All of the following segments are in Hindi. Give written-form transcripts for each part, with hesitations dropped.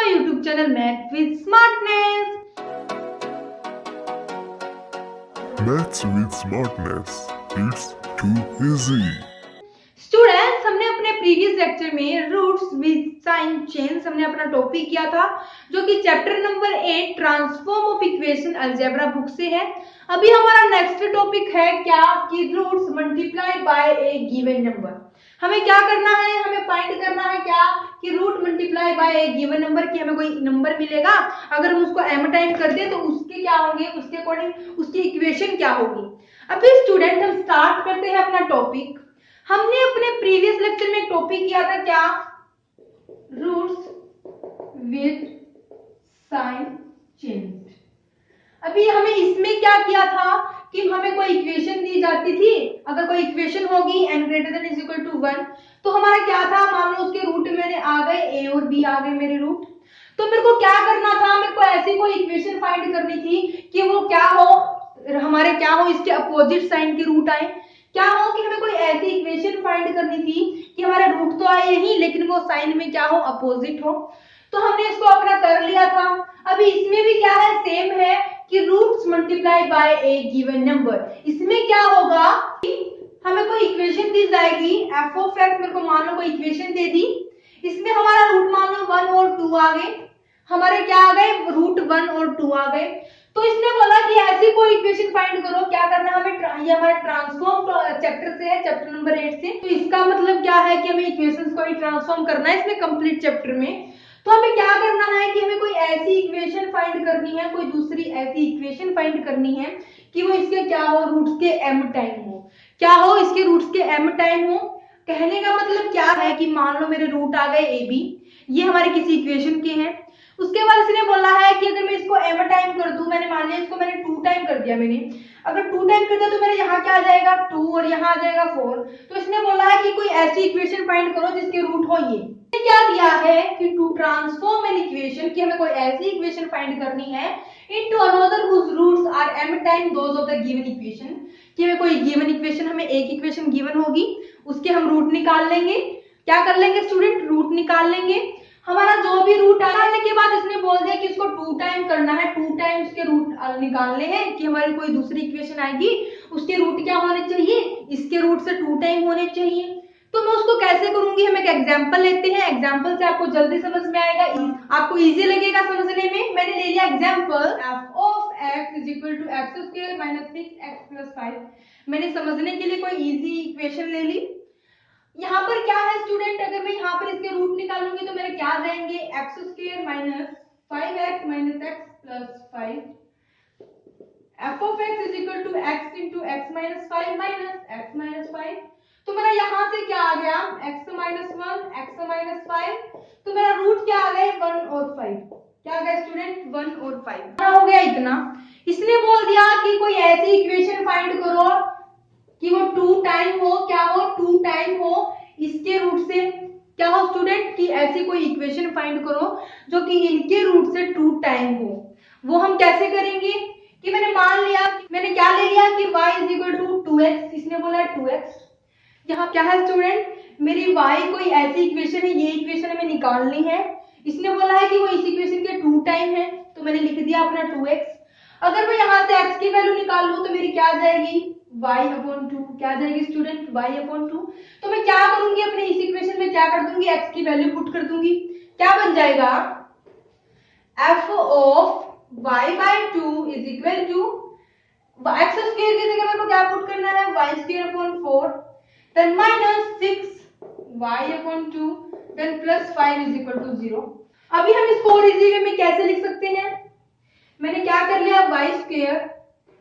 My YouTube channel math with smartness. Maths with Smartness. It's too easy. Students, हमने अपने प्रीवियस लेक्चर में रूट्स विद साइन चेन्स हमने अपना टॉपिक किया था, जो कि chapter number 8 transform of equation algebra book से है। अभी हमारा नेक्स्ट टॉपिक है क्या कि roots multiply by a given number. हमें क्या करना है, हमें फाइंड करना है क्या कि root multiply by a given number की हमें कोई नंबर मिलेगा, अगर हम उसको m टाइम कर दे तो उसके क्या होंगे, उसके अकॉर्डिंग उसकी इक्वेशन क्या होगी। अभी स्टूडेंट हम स्टार्ट करते हैं अपना टॉपिक। हमने अपने प्रीवियस लेक्चर में एक टॉपिक किया था क्या, रूट्स विद साइन चेन्स। अभी हमें इसमें क्या किया था कि हमें कोई इक्वेशन दी जाती थी, अगर कोई इक्वेशन होगी n greater than is equal to 1 तो हमारा क्या था, मान लो उसके रूट मेरे आ गए a और b आ गए मेरे रूट, तो मेरे को क्या करना था, मेरे को ऐसी कोई इक्वेशन फाइंड करनी थी कि वो क्या हो, हमारे क्या हो इसके अपोजिट साइन के रूट आए, क्या हो कि हमें कोई ऐसी इक्वेशन फाइंड करनी थी कि हमारे रूट तो आए यही लेकिन वो साइन में क्या हो, अपोजिट हो। तो हमने इसको अपना कर लिया था। अभी इसमें भी क्या है, सेम है कि roots multiply by a given number. इसमें क्या होगा कि हमें कोई इक्वेशन दी जाएगी f ऑफ x, मेरे को मान लो कोई इक्वेशन दे दी, इसमें हमारा रूट मान लो 1 और 2 आ गए, हमारे क्या आ गए, रूट 1 और 2 आ गए। तो इसने बोला कि ऐसी कोई इक्वेशन फाइंड करो, क्या करना है हमें, ये हमारा ट्रांसफॉर्म चैप्टर से है, चैप्टर नंबर 8 से। तो इसका मतलब क्या है कि हमें इक्वेशंस को ही ट्रांसफॉर्म करना है इसमें कंप्लीट चैप्टर में। तो हमें क्या करना है कि हमें कोई ऐसी इक्वेशन फाइंड करनी है, कोई दूसरी ऐसी इक्वेशन फाइंड करनी है कि वो इसके क्या हो, रूट्स के m टाइम हो, क्या हो इसके रूट्स के m टाइम हो। कहने का मतलब क्या है कि मान लो मेरे रूट आ गए ab, ये हमारे किसी इक्वेशन के हैं। उसके बाद इसने बोला है कि अगर मैं इसको m टाइम कर दूं, मैंने मान लिया इसको मैंने 2 टाइम कर दिया, मैंने अगर 2 टाइम कर दिया तो मेरे यहाँ क्या आ जाएगा 2 और यहाँ आ जाएगा 4। तो इसने बोला है कि कोई ऐसी इक्वेशन फाइंड करो जिसके रूट हो ये। क्या दिया है कि टू ट्रांसफॉर्म एन इक्वेशन, कि हमें कोई ऐसी इक्वेशन फाइंड करनी है into another whose roots are m time those of the given equation, कि हमें कोई गिवन इक्वेशन, हमें एक इक्वेशन गिवन होगी उसके हम रूट निकाल लेंगे। क्या कर लेंगे स्टूडेंट, रूट निकाल लेंगे। हमारा जो भी रूट आने के बाद इसने बोल दिया कि इसको 2 टाइम करना है, 2 टाइम उसके रूट निकालने हैं कि हमारी कोई दूसरी इक्वेशन आएगी उसके रूट क्या होने चाहिए, इसके रूट से 2 टाइम होने चाहिए। तो मैं उसको कैसे करूंगी, हम एक एग्जांपल लेते हैं, एग्जांपल से आपको जल्दी समझ में आएगा, आपको इजी लगेगा समझने में। मैंने ले लिया example f of x is equal to x square minus 6x plus 5। मैंने समझने के लिए कोई इजी इक्वेशन ले ली। यहाँ पर क्या है स्टूडेंट, अगर मैं यहाँ पर इसके रूट निकालूंगी तो मेरे क्या आ जाएंगे, x square minus 5x minus x plus 5। f of x is equal to x into x minus 5 minus x minus 5। तो मेरा यहाँ से क्या आ गया, x माइनस 1 x माइनस 5, तो मेरा रूट क्या आ गए 1 और 5। क्या आ गया स्टूडेंट, 1 और 5 हो गया इतना। इसने बोल दिया कि कोई ऐसी इक्वेशन फाइंड करो कि वो 2 टाइम हो, क्या हो 2 टाइम हो इसके रूट से, क्या हो स्टूडेंट कि ऐसी कोई इक्वेशन फाइंड करो जो कि इनके रूट से 2 टाइम हो। वो हम कैसे करेंगे कि मैंने मान लिया, मैंने क्या ले लिया कि y is equal to 2x, इसने बोला 2x। यहाँ क्या है स्टूडेंट, मेरी y कोई ऐसी इक्वेशन है, ये इक्वेशन हमें निकालनी है, इसने बोला है कि वो इस इक्वेशन के 2 टाइम है, तो मैंने लिख दिया अपना 2x। अगर मैं यहाँ से x की वैल्यू निकाल लूं तो मेरी क्या आ जाएगी, y अपॉन 2। क्या आ जाएगी स्टूडेंट, y अपॉन 2। तो मैं क्या करूंगी, अपने इस इक्वेशन में क्या कर दूंगी, x की वैल्यू पुट कर दूंगी। क्या बन जाएगा, f of y by 2 is equal to x square की जगह मेरे को क्या पुट करना है, y square upon 4 then minus 6y upon 2 then plus 5 is equal to 0। अभी हम इसको और इजी वे में कैसे लिख सकते हैं, मैंने क्या कर लिया y स्क्वायर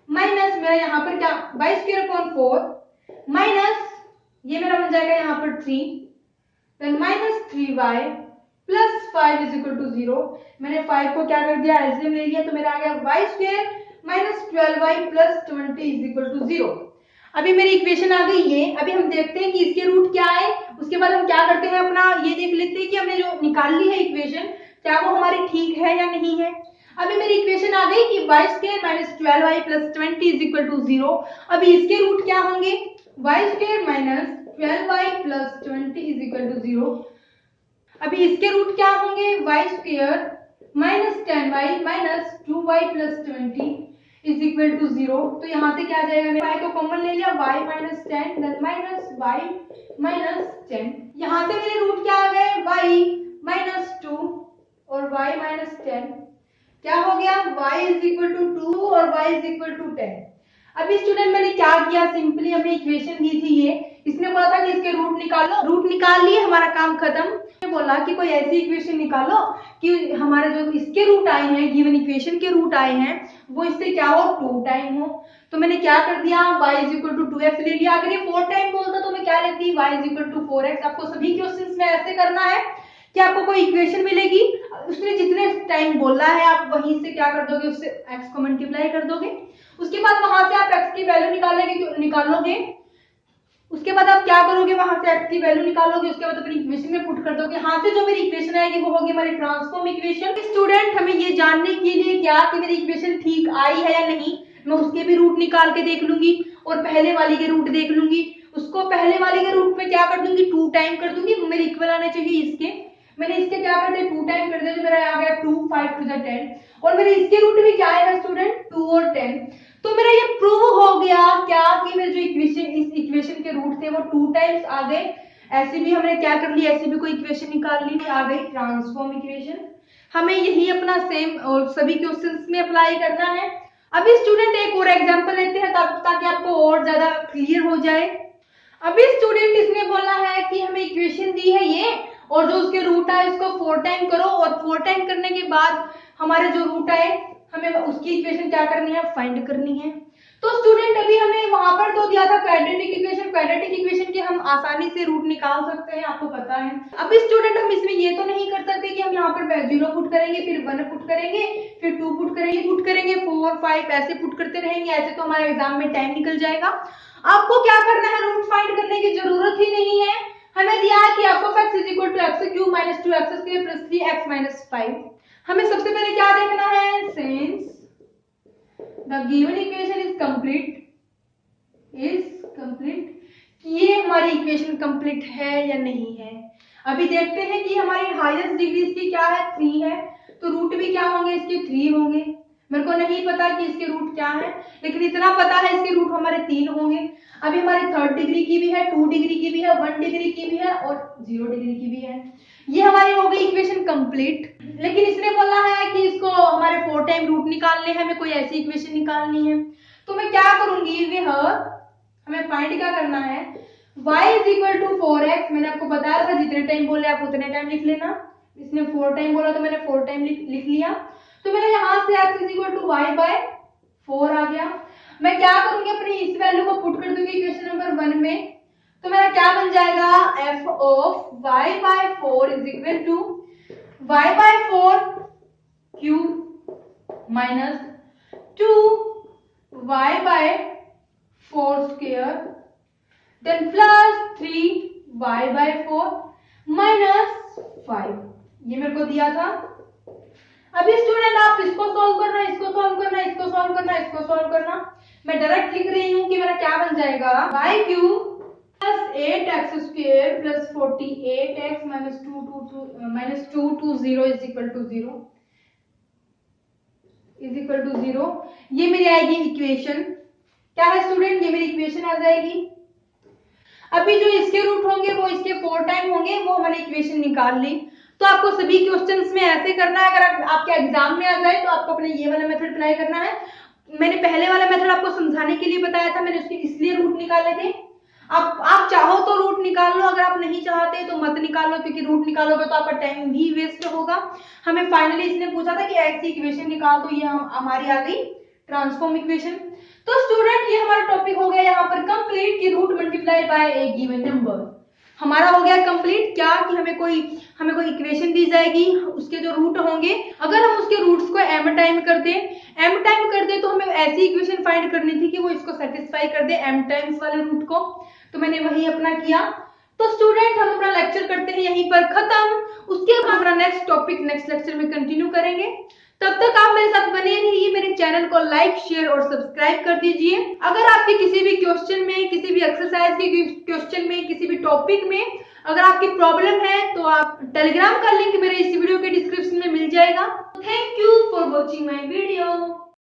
माइनस मेरा यहाँ पर क्या y स्क्वायर अपॉन 4 माइनस ये मेरा बन जाएगा यहाँ पर 3 then minus 3y plus 5 is equal to 0। मैंने 5 को क्या कर दिया, एलसीएम ले लिया, तो मेरा आ गया y square minus 12y plus 20 is equal to 0। अभी मेरी इक्वेशन आ गई ये। अभी हम देखते हैं कि इसके रूट क्या है, उसके बाद हम क्या करते हैं, अपना ये देख लेते हैं कि हमने जो निकाल ली है इक्वेशन क्या वो हमारी ठीक है या नहीं है। अभी मेरी इक्वेशन आ गई कि y square minus 12y plus 20 is equal to 0। अभी इसके रूट क्या होंगे, y square minus 12y plus 20 is equal to 0। अभी इसके रूट क्या होंगे, y square minus 10y minus 2y plus 20 is equal to 0। तो यहाँ से क्या आ जाएगा, y को कॉमन ले लिया, y minus 10 then minus y minus 10। यहाँ से मेरे रूट क्या आ गए, y माइनस 2 और y माइनस 10। क्या हो गया, y इज इक्वल टू 2 और y इज इक्वल टू 10। अभी स्टूडेंट मैंने क्या किया, सिंपली हमने इक्वेशन दी थी ये, इसने बोला था कि इसके रूट निकालो, रूट निकाल लिए, हमारा काम खत्म। बोला कि कोई ऐसी इक्वेशन निकालो कि हमारे जो इसके रूट आए हैं, गिवन इक्वेशन के रूट आए हैं, वो इससे क्या हो, 2 टाइम हो। तो मैंने क्या कर दिया, y is equal to 2x ले लिया। अगर ये 4 टाइम बोलता तो मैं क्या लेती, y is equal to 4x। आपको सभी क्वेश्चंस में ऐसे करना है कि आपको कोई इक्वेशन मिलेगी, उसने जितने टाइम बोला है आप वहीं से क्या कर दोगे, उससे x को मल्टीप्लाई कर दोगे। उसके बाद वहां से आप x की वैल्यू निकालोगे। उसके बाद आप क्या करोगे, वहां से x की वैल्यू निकालोगे, उसके बाद अपनी इक्वेशन में पुट कर दोगे। यहाँ से जो मेरी इक्वेशन आएगी वो होगी हमारी ट्रांसफॉर्म इक्वेशन। स्टूडेंट हमें ये जानने के लिए क्या कि मेरी इक्वेशन ठीक आई है या नहीं, मैं उसके भी रूट निकाल के देख लूंगी और पहले वाली के रूट देख लूंगी। उसको पहले वाले के रूट में क्या कर दूंगी, 2 टाइम कर दूंगी, मेरे इक्वल आने चाहिए इसके। मैंने इसके क्या कर दिया, 2 टाइम कर दिया, तो मेरा आ गया 2 5 टू द 10 और मेरे इसके रूट भी क्या आएगा स्टूडेंट, 2 और 10। तो मेरा ये प्रूव हो गया क्या कि मेरे जो इक्वेशन, इस इक्वेशन के रूट थे वो 2 टाइम्स आ गए। ऐसे भी हमने क्या कर लिया, ऐसी भी कोई इक्वेशन निकाल ली, आ गई ट्रांसफॉर्म इक्वेशन। हमें यही अपना सेम और सभी क्वेश्चंस में अप्लाई करना है। अभी स्टूडेंट एक और एग्जांपल लेते हैं ताकि आपको और ज्यादा क्लियर हो जाए। अभी स्टूडेंट इसने बोला है कि हमें इक्वेशन दी है ये, और जो उसके रूट आए उसको 4 टाइम करो, और 4 टाइम करने के बाद हमारे जो रूट आए हमें उसकी इक्वेशन क्या करनी है, फाइंड करनी है। तो स्टूडेंट अभी हमें वहां पर तो दिया था क्वाड्रेटिक इक्वेशन, क्वाड्रेटिक इक्वेशन के हम आसानी से रूट निकाल सकते हैं, आपको पता है। अभी स्टूडेंट हम इसमें ये तो नहीं कर सकते कि हम यहाँ पर 0 पुट करेंगे, फिर 1 पुट करेंगे, फिर 2 पुट करेंगे 4 5 ऐसे पुट करते रहेंगे, ऐसे तो हमारे एग्जाम में टाइम निकल जाएगा। आपको क्या करना है, रूट फाइंड करने की जरूरत ही नहीं है। हमें दिया है कि f of x is equal to x cube minus 2x square plus 3x minus 5। हमें सबसे पहले क्या देखना है, since the given equation is complete, ये हमारी इक्वेशन कंप्लीट है या नहीं है। अभी देखते हैं कि हमारी हाईएस्ट डिग्री इसकी क्या है, 3 है, तो रूट भी क्या होंगे इसके, 3 होंगे। मेरे को नहीं पता कि इसके रूट क्या है, लेकिन इतना पता है इसके रूट हमारे 3 होंगे। अभी हमारी 3rd डिग्री की भी है, 2 डिग्री की भी है, 1 डिग्री की भी है और 0 डिग्री की भी है। ये हमारी हो गई इक्वेशन कंप्लीट। लेकिन इसने बोला है कि इसको हमारे 4 टाइम रूट निकालने हैं, हमें कोई ऐसी इक्वेशन निकालनी है। तो मैं क्या करूंगी, हमें फाइंड क्या करना है, y is equal to 4x। मैंने आपको बताया था जितने टाइम बोले आप उतने टाइम लिख लेना। इसने 4 टाइम बोला तो मैंने 4 टाइम लिख लिया। तो मेरा यहाँ से x is equal to y by 4 आ गया। मैं क्या करूंगी, अपनी इस वैल्यू को पुट कर दूंगी इक्वेशन नंबर 1 में। तो मेरा क्या बन जाएगा, f of y by 4 is equal to y by 4 cube minus 2y by 4 square then plus 3y by 4 minus 5। ये मेरे को दिया था। अभी स्टूडेंट आप इसको सॉल्व करना, इसको सॉल्व करना, इसको सॉल्व करना, इसको सॉल्व करना। मैं डायरेक्ट लिख रही हूँ कि मेरा क्या बन जाएगा, y cube plus 8x square plus 48x minus 2 two 0 is equal to 0। ये मेरी आएगी इक्वेशन। क्या है स्टूडेंट, ये मेरी इक्वेशन आ जाएगी। अभी जो इसके रूट होंगे वो इसके 4 टाइम होंगे, वो हमने इक्वेशन निकाल ली। तो आपको सभी क्वेश्चंस में ऐसे करना है। अगर आपके एग्जाम में आ जाए तो आपको अपने ये वाला मेथड अप्लाई करना है। मैंने पहले वाला मेथड आपको समझाने के लिए बताया था, मैंने उसके इसलिए रूट निकाले थे। आप चाहो तो रूट निकाल लो, अगर आप नहीं चाहते तो मत निकालो, क्योंकि रूट निकालोगे तो आपका टाइम भी वेस्ट होगा। हमें फाइनली इसने पूछा था कि ऐसी इक्वेशन निकाल, तो ये हमारी आ गई ट्रांसफॉर्म इक्वेशन। तो स्टूडेंट ये हमारा टॉपिक हो गया यहाँ पर कंप्लीट कि root multiply by a given number. हमारा हो गया कंप्लीट क्या कि हमें कोई इक्वेशन दी जाएगी, उसके जो रूट होंगे, अगर हम उसके रूट्स को m टाइम कर दें तो हमें ऐसी इक्वेशन फाइंड करनी थी कि वो इसको सेटिस्फाई कर दे m टाइम्स वाले रूट को। तो मैंने वही अपना किया। तो स्टूडेंट हम अपना लेक्चर करते हैं यहीं पर खत्म। उसके बाद हमारा नेक्स्ट टॉपिक नेक्स्ट लेक्चर में कंटिन्यू करेंगे। तब तक आप मेरे साथ बने रहिए, मेरे चैनल को लाइक शेयर और सब्सक्राइब कर दीजिए। अगर आपके किसी भी क्वेश्चन में, किसी भी एक्सरसाइज के क्वेश्चन में, किसी भी टॉपिक में अगर आपकी प्रॉब्लम है तो आप टेलीग्राम का लिंक मेरे इस वीडियो के डिस्क्रिप्शन में मिल जाएगा। Thank you for watching my video.